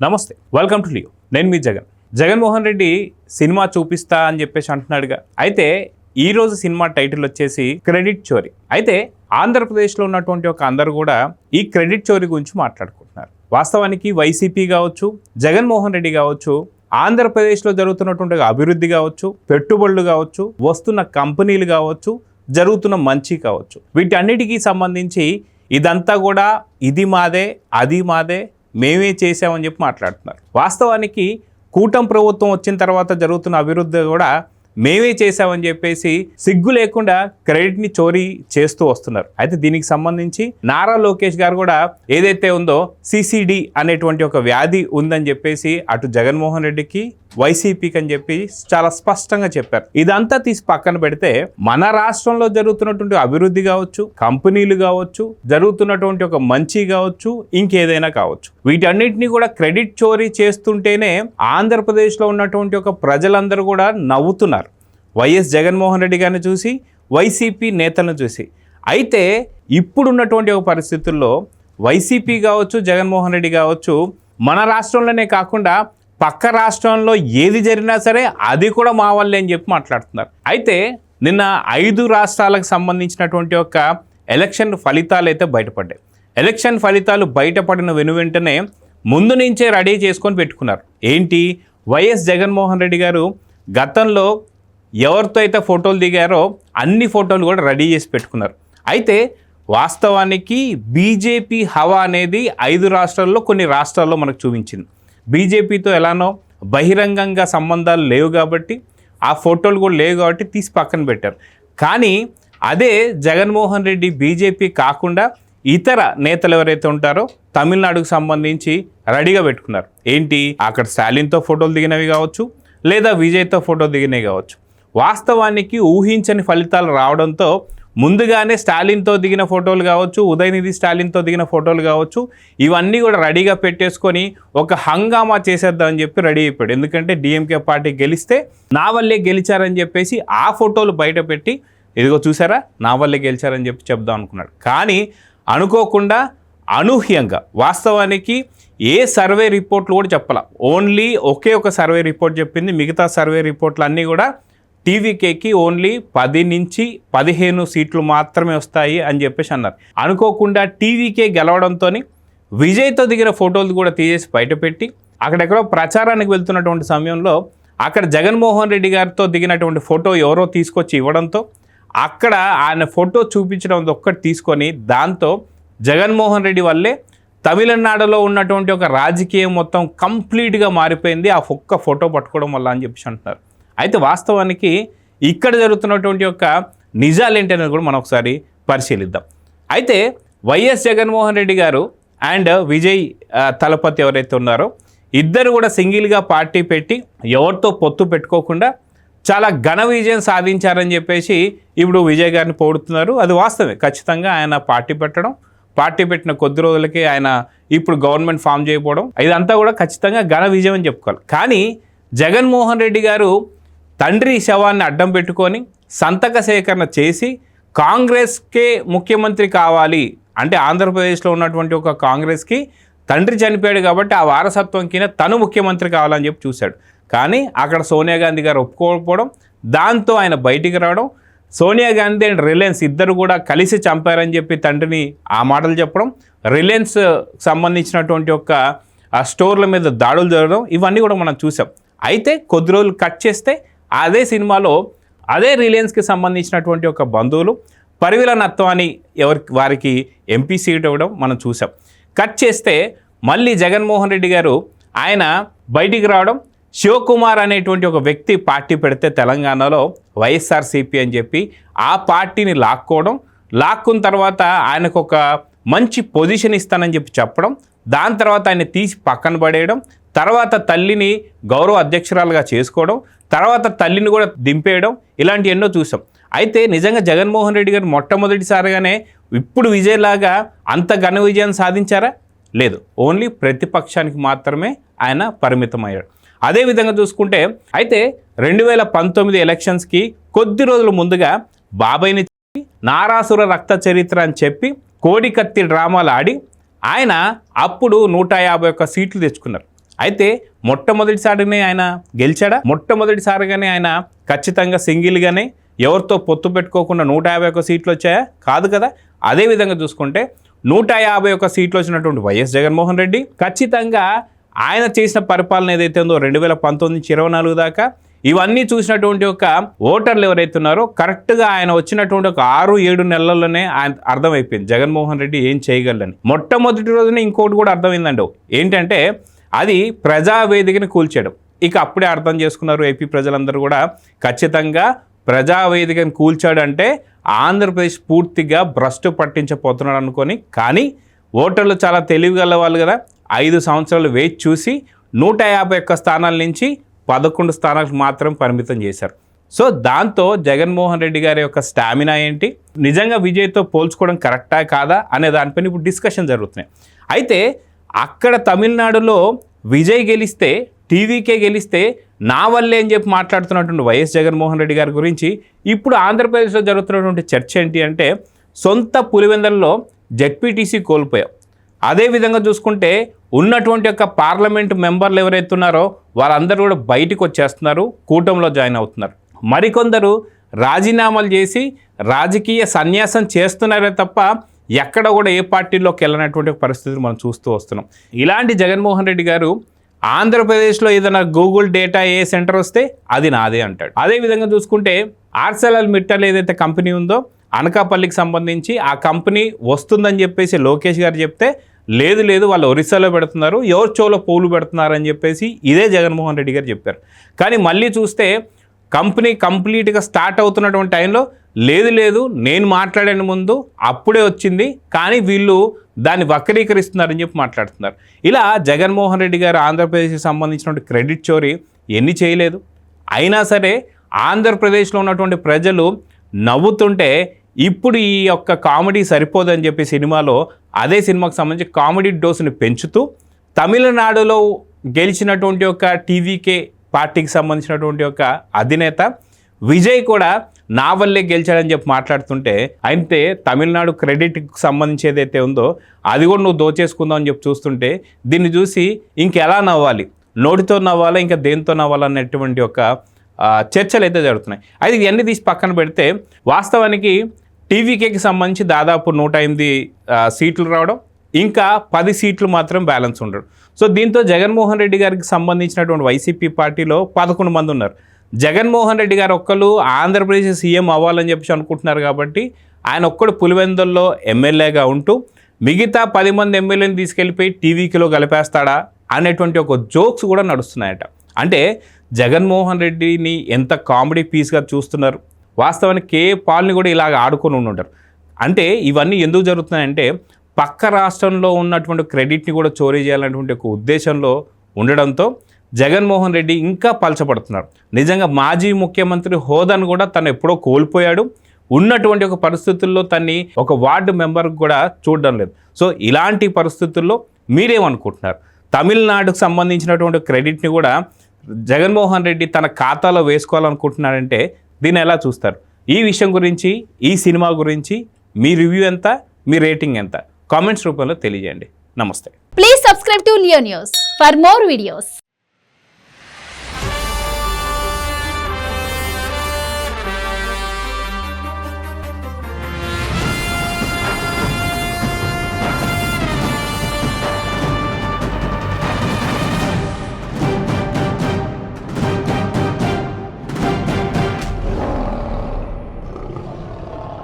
నమస్తే, welcome to Leo. నేను మీ Jaganmohan Reddy cinema చూపిస్తా అని చెప్పేసి అంటున్నాడుగా. అయితే ఈ రోజు సినిమా టైటిల్ వచ్చేసి క్రెడిట్ చోరీ. అయితే ఆంధ్రప్రదేశ్లో ఉన్నటువంటి ఒక అందరూ కూడా ఈ క్రెడిట్ చోరీ గురించి మాట్లాడుకుంటున్నారు. వాస్తవానికి వైసీపీ కావచ్చు, జగన్మోహన్ రెడ్డి కావచ్చు, ఆంధ్రప్రదేశ్లో జరుగుతున్నటువంటి అభివృద్ధి కావచ్చు, పెట్టుబడులు కావచ్చు, వస్తున్న కంపెనీలు కావచ్చు, జరుగుతున్న మంచి కావచ్చు, వీటన్నిటికీ సంబంధించి ఇదంతా కూడా ఇది మాదే, అది మాదే, మేమే చేసామని చెప్పి మాట్లాడుతున్నారు. వాస్తవానికి కూటమి ప్రభుత్వం వచ్చిన తర్వాత జరుగుతున్న అభివృద్ధి కూడా మేమే చేసామని చెప్పేసి సిగ్గు లేకుండా క్రెడిట్ని చోరీ చేస్తూ వస్తున్నారు. అయితే దీనికి సంబంధించి నారా లోకేష్ గారు కూడా ఏదైతే ఉందో సిసిడి అనేటువంటి ఒక వ్యాధి ఉందని చెప్పేసి అటు జగన్మోహన్ రెడ్డికి, వైసీపీకి అని చెప్పి చాలా స్పష్టంగా చెప్పారు. ఇదంతా తీసి పక్కన పెడితే మన రాష్ట్రంలో జరుగుతున్నటువంటి అభివృద్ధి కావచ్చు, కంపెనీలు కావచ్చు, జరుగుతున్నటువంటి ఒక మంచి కావచ్చు, ఇంకేదైనా కావచ్చు, వీటన్నిటిని కూడా క్రెడిట్ చోరీ చేస్తుంటేనే ఆంధ్రప్రదేశ్లో ఉన్నటువంటి ఒక ప్రజలందరూ కూడా నవ్వుతున్నారు. వైఎస్ జగన్మోహన్ రెడ్డి గారిని చూసి, వైసీపీ నేతలను చూసి. అయితే ఇప్పుడున్నటువంటి ఒక పరిస్థితుల్లో వైసీపీ కావచ్చు, జగన్మోహన్ రెడ్డి కావచ్చు, మన రాష్ట్రంలోనే కాకుండా పక్క రాష్ట్రంలో ఏది జరిగినా సరే అది కూడా మా వాళ్ళే అని చెప్పి మాట్లాడుతున్నారు. అయితే నిన్న 5 రాష్ట్రాలకు సంబంధించినటువంటి ఒక ఎలక్షన్ ఫలితాలు అయితే బయటపడ్డాయి. ఎలక్షన్ ఫలితాలు బయటపడిన వెనువెంటనే ముందు నుంచే రెడీ చేసుకొని పెట్టుకున్నారు. ఏంటి, వైఎస్ జగన్మోహన్ రెడ్డి గారు గతంలో ఎవరితో అయితే ఫోటోలు దిగారో అన్ని ఫోటోలు కూడా రెడీ చేసి పెట్టుకున్నారు. అయితే వాస్తవానికి బీజేపీ హవా అనేది 5 రాష్ట్రాల్లో కొన్ని రాష్ట్రాల్లో మనకు చూపించింది. బీజేపీతో ఎలానో బహిరంగంగా సంబంధాలు లేవు కాబట్టి, ఆ ఫోటోలు కూడా లేవు కాబట్టి తీసి పక్కన పెట్టారు. కానీ అదే జగన్మోహన్ రెడ్డి బీజేపీ కాకుండా ఇతర నేతలు ఎవరైతే ఉంటారో తమిళనాడుకు సంబంధించి రెడీగా పెట్టుకున్నారు. ఏంటి, అక్కడ స్టాలిన్తో ఫోటోలు దిగినవి కావచ్చు, లేదా విజయ్తో ఫోటో దిగినవి కావచ్చు. వాస్తవానికి ఊహించని ఫలితాలు రావడంతో ముందుగానే స్టాలిన్తో దిగిన ఫోటోలు కావచ్చు, ఉదయనిధి స్టాలిన్తో దిగిన ఫోటోలు కావచ్చు, ఇవన్నీ కూడా రెడీగా పెట్టేసుకొని ఒక హంగామా చేసేద్దామని చెప్పి రెడీ అయిపోయాడు. ఎందుకంటే డిఎంకే పార్టీ గెలిస్తే నా వల్లే గెలిచారని చెప్పేసి ఆ ఫోటోలు బయట పెట్టి, ఇదిగో చూసారా నా వల్లే గెలిచారని చెప్పి చెప్దాం అనుకున్నాడు. కానీ అనుకోకుండా, అనూహ్యంగా, వాస్తవానికి ఏ సర్వే రిపోర్ట్లు కూడా చెప్పాల, ఓన్లీ ఒకే ఒక సర్వే రిపోర్ట్ చెప్పింది. మిగతా సర్వే రిపోర్ట్లు అన్నీ కూడా టీవీకేకి ఓన్లీ 10 నుంచి 15 సీట్లు మాత్రమే వస్తాయి అని చెప్పేసి అన్నారు. అనుకోకుండా టీవీకే గెలవడంతో విజయ్తో దిగిన ఫోటోలు కూడా తీసేసి బయటపెట్టి, అక్కడెక్కడో ప్రచారానికి వెళ్తున్నటువంటి సమయంలో అక్కడ జగన్మోహన్ రెడ్డి గారితో దిగినటువంటి ఫోటో ఎవరో తీసుకొచ్చి ఇవ్వడంతో అక్కడ ఆయన ఫోటో చూపించడం ఒక్కటి తీసుకొని, దాంతో జగన్మోహన్ రెడ్డి వల్లే తమిళనాడులో ఉన్నటువంటి ఒక రాజకీయం మొత్తం కంప్లీట్గా మారిపోయింది ఆ ఒక్క ఫోటో పట్టుకోవడం వల్ల అని చెప్పేసి అంటున్నారు. అయితే వాస్తవానికి ఇక్కడ జరుగుతున్నటువంటి యొక్క నిజాలు ఏంటనేది కూడా మనం ఒకసారి పరిశీలిద్దాం. అయితే వైఎస్ జగన్మోహన్ రెడ్డి గారు అండ్ విజయ్ తలపతి ఎవరైతే ఉన్నారో ఇద్దరు కూడా సింగిల్గా పార్టీ పెట్టి ఎవరితో పొత్తు పెట్టుకోకుండా చాలా ఘన విజయం సాధించారని చెప్పేసి ఇప్పుడు విజయ్ గారిని పొగుడుతున్నారు. అది వాస్తవమే. ఖచ్చితంగా ఆయన పార్టీ పెట్టిన కొద్ది రోజులకి ఆయన ఇప్పుడు గవర్నమెంట్ ఫామ్ చేయకపోవడం, ఇదంతా కూడా ఖచ్చితంగా ఘన విజయం అని చెప్పుకోవాలి. కానీ జగన్మోహన్ రెడ్డి గారు తండ్రి శవాన్ని అడ్డం పెట్టుకొని సంతక సేకరణ చేసి కాంగ్రెస్కే ముఖ్యమంత్రి కావాలి అంటే, ఆంధ్రప్రదేశ్లో ఉన్నటువంటి ఒక కాంగ్రెస్కి తండ్రి చనిపోయాడు కాబట్టి ఆ వారసత్వం కింద తను ముఖ్యమంత్రి కావాలని చెప్పి చూశాడు. కానీ అక్కడ సోనియా గాంధీ గారు ఒప్పుకోకపోవడం, దాంతో ఆయన బయటికి రావడం, సోనియా గాంధీ అండ్ రిలయన్స్ ఇద్దరు కూడా కలిసి చంపారని చెప్పి తండ్రిని ఆ మాటలు చెప్పడం, రిలయన్స్ సంబంధించినటువంటి ఒక స్టోర్ల మీద దాడులు జరగడం, ఇవన్నీ కూడా మనం చూసాం. అయితే కొద్ది రోజులు కట్ చేస్తే అదే సినిమాలో అదే రిలయన్స్కి సంబంధించినటువంటి ఒక బంధువులు పరివిల నత్వాని వారికి ఎంపీ సీట్ ఇవ్వడం మనం చూసాం. కట్ చేస్తే మళ్ళీ జగన్మోహన్ రెడ్డి గారు ఆయన బయటికి రావడం, శివకుమార్ అనేటువంటి ఒక వ్యక్తి పార్టీ పెడితే తెలంగాణలో వైఎస్ఆర్సీపీ అని చెప్పి ఆ పార్టీని లాక్కున్న తర్వాత ఆయనకు ఒక మంచి పొజిషన్ ఇస్తానని చెప్పి చెప్పడం, దాని తర్వాత ఆయన తీసి పక్కన పడేయడం, తర్వాత తల్లిని గౌరవ అధ్యక్షురాలుగా చేసుకోవడం, తర్వాత తల్లిని కూడా దింపేయడం, ఇలాంటి ఎన్నో చూసాం. అయితే నిజంగా జగన్మోహన్ రెడ్డి గారు మొట్టమొదటిసారిగానే ఇప్పుడు విజయ్లాగా అంత ఘన విజయం సాధించారా? లేదు. ఓన్లీ ప్రతిపక్షానికి మాత్రమే ఆయన పరిమితమయ్యాడు. అదేవిధంగా చూసుకుంటే అయితే 2019 ఎలక్షన్స్కి కొద్ది రోజుల ముందుగా బాబాయ్ని చెప్పి నారాసుర రక్త చరిత్ర అని చెప్పి కోడికత్తి డ్రామాలు ఆడి ఆయన అప్పుడు 151 సీట్లు తెచ్చుకున్నారు. అయితే మొట్టమొదటిసారినే ఆయన గెలిచాడా? మొట్టమొదటిసారిగానే ఆయన ఖచ్చితంగా సింగిల్గానే ఎవరితో పొత్తు పెట్టుకోకుండా 151 సీట్లు వచ్చాయా? కాదు కదా. అదేవిధంగా చూసుకుంటే 151 సీట్లు వచ్చినటువంటి వైఎస్ జగన్మోహన్ రెడ్డి ఖచ్చితంగా ఆయన చేసిన పరిపాలన ఏదైతే ఉందో 2019 నుంచి 24 దాకా ఇవన్నీ చూసినటువంటి ఒక ఓటర్లు ఎవరైతే ఉన్నారో కరెక్ట్గా ఆయన వచ్చినటువంటి ఒక 6-7 నెలల్లోనే ఆయన అర్థమైపోయింది జగన్మోహన్ రెడ్డి ఏం చేయగలని. మొట్టమొదటి రోజునే ఇంకోటి కూడా అర్థమైందండి. ఏంటంటే అది ప్రజావేదికని కూల్చేయడం. ఇక అప్పుడే అర్థం చేసుకున్నారు ఏపీ ప్రజలందరూ కూడా, ఖచ్చితంగా ప్రజావేదికను కూల్చాడంటే ఆంధ్రప్రదేశ్ పూర్తిగా భ్రష్టు పట్టించబోతున్నాడు అనుకొని. కానీ ఓటర్లు చాలా తెలివిగల వాళ్ళు కదా, 5 సంవత్సరాలు వేచి చూసి 151 స్థానాల నుంచి 11 స్థానాలకు మాత్రం పరిమితం చేశారు. సో దాంతో జగన్మోహన్ రెడ్డి గారి యొక్క స్టామినా ఏంటి, నిజంగా విజయ్తో పోల్చుకోవడం కరెక్టా కాదా అనే దానిపైన ఇప్పుడు డిస్కషన్ జరుగుతున్నాయి. అయితే అక్కడ తమిళనాడులో విజయ్ గెలిస్తే, టీవీకే గెలిస్తే నా వల్లే అని చెప్పి మాట్లాడుతున్నటువంటి వైఎస్ జగన్మోహన్ రెడ్డి గారి గురించి ఇప్పుడు ఆంధ్రప్రదేశ్లో జరుగుతున్నటువంటి చర్చ ఏంటి అంటే, సొంత పులివెందల్లో జెడ్పీటీసీ కోల్పోయాం. అదేవిధంగా చూసుకుంటే ఉన్నటువంటి యొక్క పార్లమెంట్ మెంబర్లు ఎవరైతే ఉన్నారో వాళ్ళందరూ కూడా బయటకు వచ్చేస్తున్నారు, కూటమిలో జాయిన్ అవుతున్నారు. మరికొందరు రాజీనామాలు చేసి రాజకీయ సన్యాసం చేస్తున్నారే తప్ప ఎక్కడ కూడా ఏ పార్టీలోకి వెళ్ళినటువంటి పరిస్థితులు మనం చూస్తూ వస్తున్నాం. ఇలాంటి జగన్మోహన్ రెడ్డి గారు ఆంధ్రప్రదేశ్లో ఏదైనా గూగుల్ డేటా ఏ సెంటర్ వస్తే అది నాదే అంటాడు. అదేవిధంగా చూసుకుంటే ఆర్సెలర్ మిట్టల్ ఏదైతే కంపెనీ ఉందో అనకాపల్లికి సంబంధించి ఆ కంపెనీ వస్తుందని చెప్పేసి లోకేష్ గారు చెప్తే లేదు వాళ్ళు ఒరిస్సాలో పెడుతున్నారు, ఎవరు చెవులో పూలు పెడుతున్నారు అని చెప్పేసి ఇదే జగన్మోహన్ రెడ్డి గారు చెప్పారు. కానీ మళ్ళీ చూస్తే కంపెనీ కంప్లీట్గా స్టార్ట్ అవుతున్నటువంటి టైంలో లేదు నేను మాట్లాడిన ముందు అప్పుడే వచ్చింది, కానీ వీళ్ళు దాన్ని వక్రీకరిస్తున్నారని చెప్పి మాట్లాడుతున్నారు. ఇలా జగన్మోహన్ రెడ్డి గారు ఆంధ్రప్రదేశ్కి సంబంధించినటువంటి క్రెడిట్ చోరీ ఎన్ని చేయలేదు. అయినా సరే ఆంధ్రప్రదేశ్లో ఉన్నటువంటి ప్రజలు నవ్వుతుంటే ఇప్పుడు ఈ యొక్క కామెడీ సరిపోదని చెప్పి సినిమాలో అదే సినిమాకు సంబంధించి కామెడీ డోసుని పెంచుతూ తమిళనాడులో గెలిచినటువంటి ఒక టీవీకే పార్టీకి సంబంధించినటువంటి ఒక అధినేత విజయ్ కూడా నా వల్లే గెలిచాడని చెప్పి మాట్లాడుతుంటే, అయితే తమిళనాడు క్రెడిట్కి సంబంధించి ఏదైతే ఉందో అది కూడా నువ్వు దోచేసుకుందాం అని చెప్పి చూస్తుంటే దీన్ని చూసి ఇంకెలా నవ్వాలి, నోటితో నవ్వాలా ఇంకా దేంతో నవ్వాలనేటువంటి ఒక చర్చలు అయితే జరుగుతున్నాయి. అయితే ఇవన్నీ తీసి పక్కన పెడితే వాస్తవానికి టీవీకేకి సంబంధించి దాదాపు 108 సీట్లు రావడం, ఇంకా 10 సీట్లు మాత్రం బ్యాలెన్స్ ఉండడం. సో దీంతో జగన్మోహన్ రెడ్డి గారికి సంబంధించినటువంటి వైసీపీ పార్టీలో 11 మంది ఉన్నారు. జగన్మోహన్ రెడ్డి గారు ఒక్కరు ఆంధ్రప్రదేశ్ సీఎం అవ్వాలని చెప్పి అనుకుంటున్నారు కాబట్టి ఆయన ఒక్కడు పులివెందుల్లో ఎమ్మెల్యేగా ఉంటూ మిగతా 10 మంది ఎమ్మెల్యేని తీసుకెళ్ళిపోయి టీవీకిలో కలిపేస్తాడా అనేటువంటి ఒక జోక్స్ కూడా నడుస్తున్నాయట. అంటే జగన్మోహన్ రెడ్డిని ఎంత కామెడీ పీస్గా చూస్తున్నారు. వాస్తవానికి కే పాల్ని కూడా ఇలాగ ఆడుకొని ఉంటారు. అంటే ఇవన్నీ ఎందుకు జరుగుతున్నాయంటే పక్క రాష్ట్రంలో ఉన్నటువంటి క్రెడిట్ని కూడా చోరీ చేయాలనేటువంటి ఒక ఉద్దేశంలో ఉండడంతో జగన్మోహన్ రెడ్డి ఇంకా పలచబడుతున్నారు. నిజంగా మాజీ ముఖ్యమంత్రి హోదాను కూడా తను ఎప్పుడో కోల్పోయాడు. ఉన్నటువంటి ఒక పరిస్థితుల్లో తన్ని ఒక వార్డు మెంబర్కి కూడా చూడడం లేదు. సో ఇలాంటి పరిస్థితుల్లో మీరేమనుకుంటున్నారు? తమిళనాడుకు సంబంధించినటువంటి క్రెడిట్ని కూడా జగన్మోహన్ రెడ్డి తన ఖాతాలో వేసుకోవాలనుకుంటున్నాడంటే దీన్ని ఎలా చూస్తారు? ఈ విషయం గురించి, ఈ సినిమా గురించి మీ రివ్యూ ఎంత, మీ రేటింగ్ ఎంత? కామెంట్స్ రూపంలో తెలియజేయండి. నమస్తే. Please subscribe to Leo news for more videos.